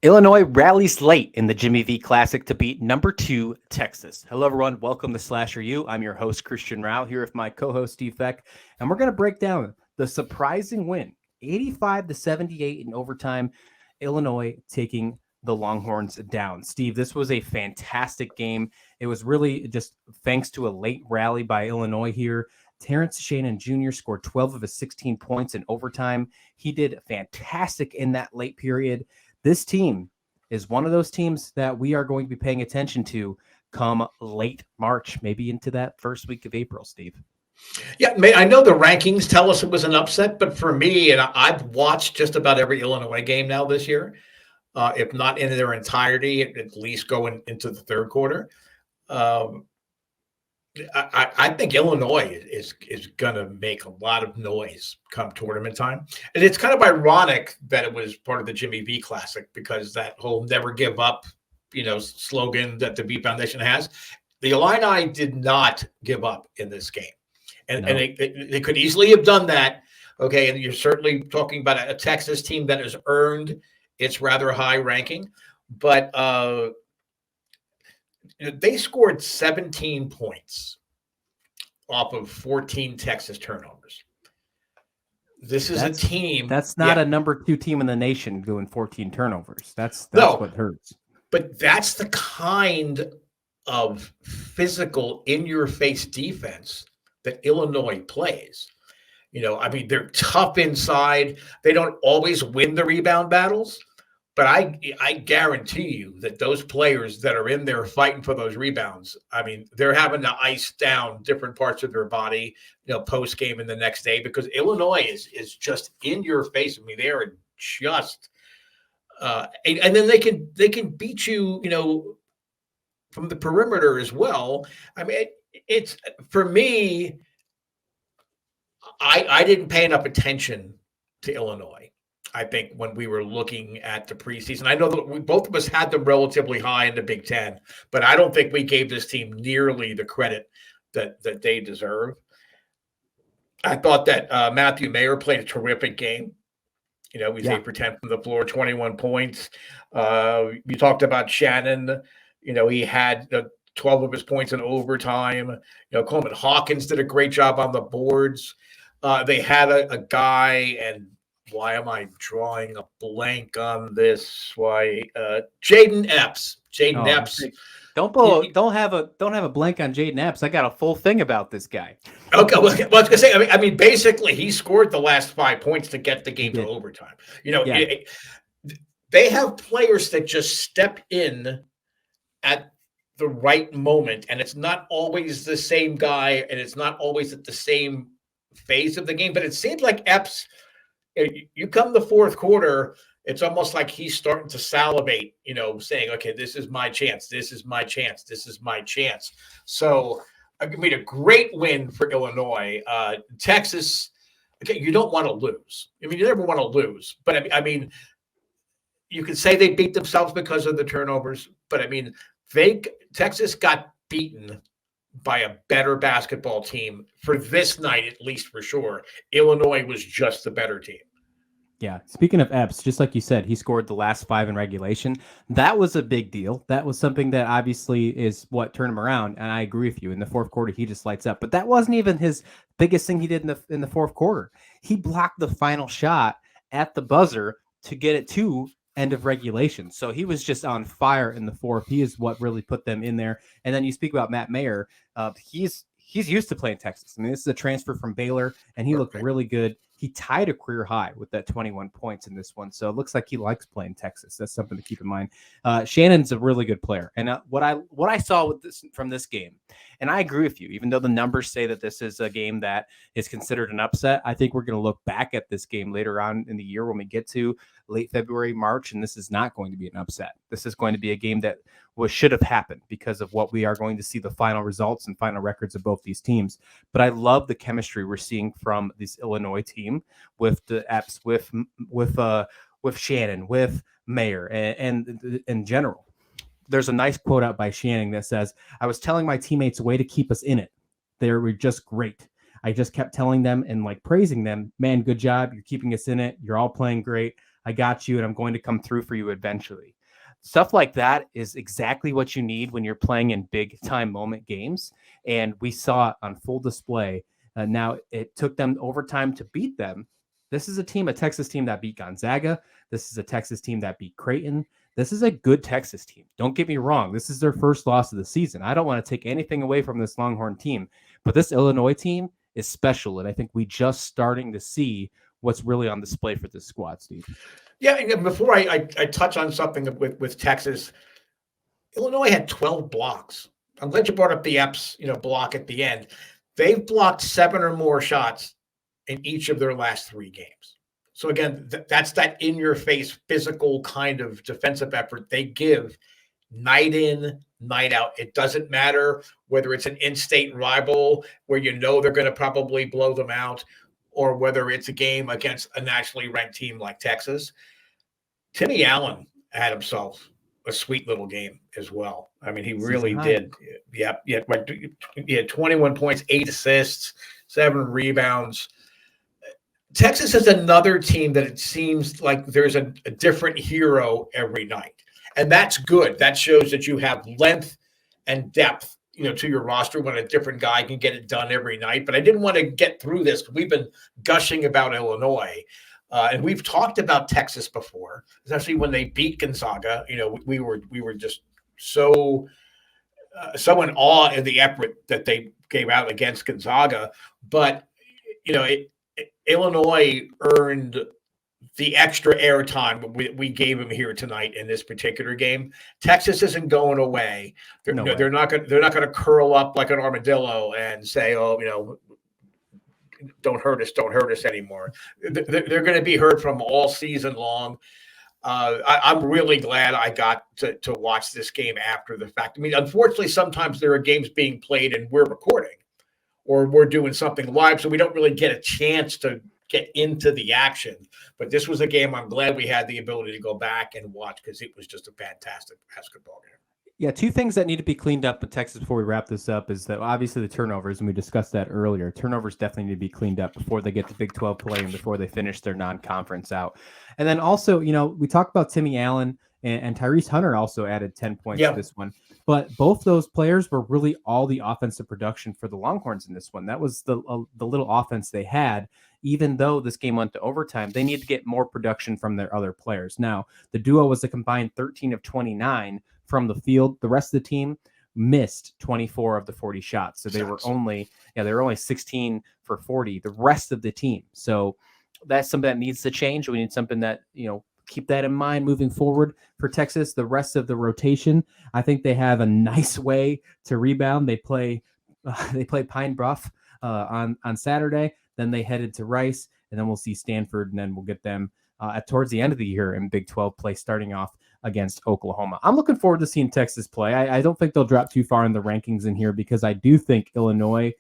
Illinois rallies late in the Jimmy V Classic to beat number 2 Texas. Hello, everyone. Welcome to Slasher U. I'm your host, Christian Rao, here with my co-host, Steve Feck, and we're going to break down the surprising win, 85-78 in overtime, Illinois taking the Longhorns down. Steve, this was a fantastic game. It was really just thanks to a late rally by Illinois here. Terrence Shannon Jr. scored 12 of his 16 points in overtime. He did fantastic in that late period. This team is one of those teams that we are going to be paying attention to come late March, maybe into that first week of April, Steve. Yeah, I know the rankings tell us it was an upset, but for me, and I've watched just about every Illinois game now this year, if not in their entirety, at least going into the third quarter. Um, I think Illinois is going to make a lot of noise come tournament time. And it's kind of ironic that it was part of the Jimmy V Classic because that whole never give up, slogan that the V Foundation has. The Illini did not give up in this game. And they could easily have done that. Okay, and you're certainly talking about a Texas team that has earned its rather high ranking. But they scored 17 points off of 14 Texas turnovers. That's a team. That's not a number 2 team in the nation doing 14 turnovers. That's what hurts. But that's the kind of physical, in-your-face defense that Illinois plays. They're tough inside. They don't always win the rebound battles. But I guarantee you that those players that are in there fighting for those rebounds, they're having to ice down different parts of their body, post game and the next day because Illinois is just in your face. They are just, and then they can beat you, from the perimeter as well. It's for me. I didn't pay enough attention to Illinois. I think when we were looking at the preseason, I know that both of us had them relatively high in the Big Ten, but I don't think we gave this team nearly the credit that they deserve. I thought that Matthew Mayer played a terrific game. He's 8 for 10 from the floor, 21 points. You talked about Shannon. He had 12 of his points in overtime. Coleman Hawkins did a great job on the boards. They had a guy, and why am I drawing a blank on this? Jaden Epps. Epps. Don't have a blank on Jaden Epps. I got a full thing about this guy. Okay, well, I was gonna say. Basically, he scored the last 5 points to get the game to overtime. They have players that just step in at the right moment, and it's not always the same guy, and it's not always at the same phase of the game. But it seemed like Epps. You come the fourth quarter, it's almost like he's starting to salivate, saying, okay, this is my chance. This is my chance. This is my chance. So, a great win for Illinois. Texas, okay, you don't want to lose. You never want to lose. But, you could say they beat themselves because of the turnovers. But, Texas got beaten by a better basketball team for this night, at least for sure. Illinois was just the better team. Yeah. Speaking of Epps, just like you said, he scored the last 5 in regulation. That was a big deal. That was something that obviously is what turned him around. And I agree with you. In the fourth quarter, he just lights up. But that wasn't even his biggest thing he did in the fourth quarter. He blocked the final shot at the buzzer to get it to end of regulation. So he was just on fire in the fourth. He is what really put them in there. And then you speak about Matt Mayer. He's used to playing Texas. This is a transfer from Baylor, and he looked really good. He tied a career high with that 21 points in this one. So it looks like he likes playing Texas. That's something to keep in mind. Shannon's a really good player. And what I saw from this game, and I agree with you, even though the numbers say that this is a game that is considered an upset, I think we're going to look back at this game later on in the year when we get to late February, March, and this is not going to be an upset. This is going to be a game that should have happened because of what we are going to see the final results and final records of both these teams. But I love the chemistry we're seeing from this Illinois team with the Epps, with Shannon, with Mayer, and in general. There's a nice quote out by Shannon that says, "I was telling my teammates a way to keep us in it. They were just great. I just kept telling them and praising them, man, good job. You're keeping us in it. You're all playing great. I got you, and I'm going to come through for you eventually. Stuff like that is exactly what you need when you're playing in big time moment games. And we saw it on full display. Now, it took them overtime to beat them. This is a Texas team that beat Gonzaga. This is a Texas team that beat Creighton. This is a good Texas team. Don't get me wrong. This is their first loss of the season. I don't want to take anything away from this Longhorn team, but this Illinois team is special. And I think we just starting to see what's really on display for this squad, Steve. Yeah, and before I touch on something with Texas, Illinois had 12 blocks. I'm glad you brought up the Epps, block at the end. They've blocked 7 or more shots in each of their last 3 games. So again, that's that in-your-face physical kind of defensive effort they give night in, night out. It doesn't matter whether it's an in-state rival where they're going to probably blow them out, or whether it's a game against a nationally ranked team like Texas. Timmy Allen had himself a sweet little game as well. I mean, he really did. Yep. He had 21 points, 8 assists, 7 rebounds. Texas is another team that it seems like there's a different hero every night. And that's good. That shows that you have length and depth, to your roster when a different guy can get it done every night. But I didn't want to get through this. We've been gushing about Illinois. And we've talked about Texas before, especially when they beat Gonzaga. We were just so in awe of the effort that they gave out against Gonzaga. But Illinois earned the extra airtime we gave them here tonight in this particular game. Texas isn't going away. They're not going to curl up like an armadillo and say, "Oh, don't hurt us anymore." They're going to be heard from all season long. I'm really glad I got to watch this game after the fact. I mean, unfortunately, sometimes there are games being played and we're recording or we're doing something live, so we don't really get a chance to get into the action. But this was a game I'm glad we had the ability to go back and watch, because it was just a fantastic basketball game. Yeah, 2 things that need to be cleaned up in Texas before we wrap this up is that obviously the turnovers, and we discussed that earlier. Turnovers definitely need to be cleaned up before they get to Big 12 play and before they finish their non-conference out. And then also, we talked about Timmy Allen and Tyrese Hunter also added 10 points to this one. But both those players were really all the offensive production for the Longhorns in this one. That was the little offense they had. Even though this game went to overtime, they need to get more production from their other players. Now, the duo was a combined 13 of 29 from the field. The rest of the team missed 24 of the 40 shots. So they were only 16 for 40, the rest of the team. So that's something that needs to change. We need something that, keep that in mind moving forward for Texas. The rest of the rotation, I think they have a nice way to rebound. They play Pine Bluff on Saturday. Then they headed to Rice, and then we'll see Stanford, and then we'll get them towards the end of the year in Big 12 play, starting off against Oklahoma. I'm looking forward to seeing Texas play. I don't think they'll drop too far in the rankings in here, because I do think Illinois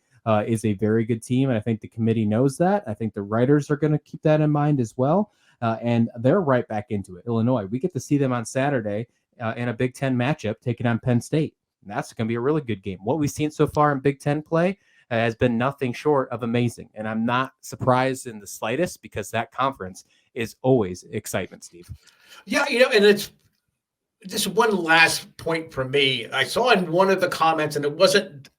is a very good team, and I think the committee knows that. I think the writers are going to keep that in mind as well, and they're right back into it. Illinois, we get to see them on Saturday in a Big Ten matchup taking on Penn State. And that's going to be a really good game. What we've seen so far in Big Ten play has been nothing short of amazing. And I'm not surprised in the slightest, because that conference is always excitement, Steve. Yeah, and it's just one last point for me. I saw in one of the comments, and it wasn't,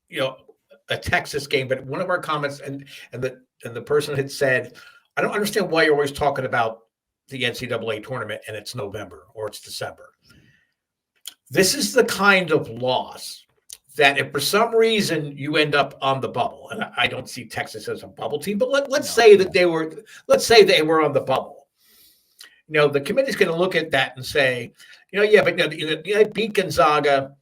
a Texas game, but one of our comments, and the person had said, "I don't understand why you're always talking about the NCAA tournament and it's November or it's December." This is the kind of loss that if for some reason you end up on the bubble, and I don't see Texas as a bubble team, but let's say they were on the bubble. The committee's going to look at that and say, they beat Gonzaga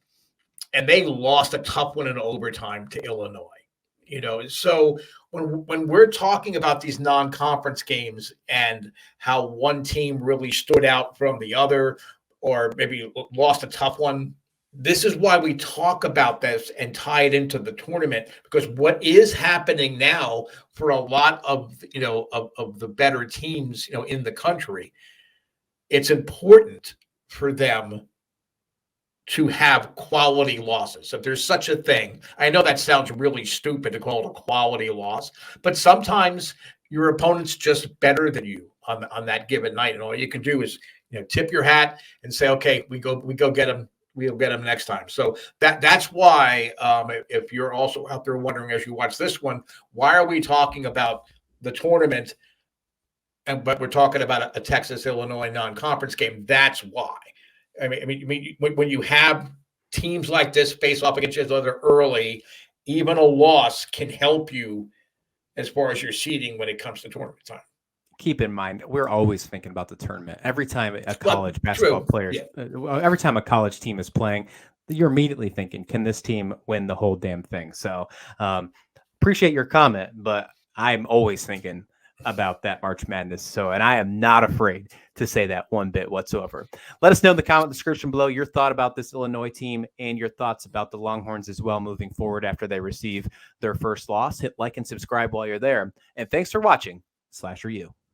and they lost a tough one in overtime to Illinois. So when we're talking about these non-conference games and how one team really stood out from the other, or maybe lost a tough one, this is why we talk about this and tie it into the tournament, because what is happening now for a lot of the better teams in the country, it's important for them to have quality losses. If there's such a thing, I know that sounds really stupid to call it a quality loss, but sometimes your opponent's just better than you on that given night, and all you can do is tip your hat and say, okay, we go get them. We'll get them next time. So that's why if you're also out there wondering as you watch this one, why are we talking about the tournament? But we're talking about a Texas-Illinois non-conference game. That's why. I mean, when you have teams like this face off against each other early, even a loss can help you as far as your seeding when it comes to tournament time. Keep in mind, we're always thinking about the tournament. Every time a college basketball player, every time a college team is playing, you're immediately thinking, can this team win the whole damn thing? So appreciate your comment, but I'm always thinking about that March Madness. So, and I am not afraid to say that one bit whatsoever. Let us know in the comment description below your thought about this Illinois team and your thoughts about the Longhorns as well moving forward after they receive their first loss. Hit like and subscribe while you're there. And thanks for watching SlasherU.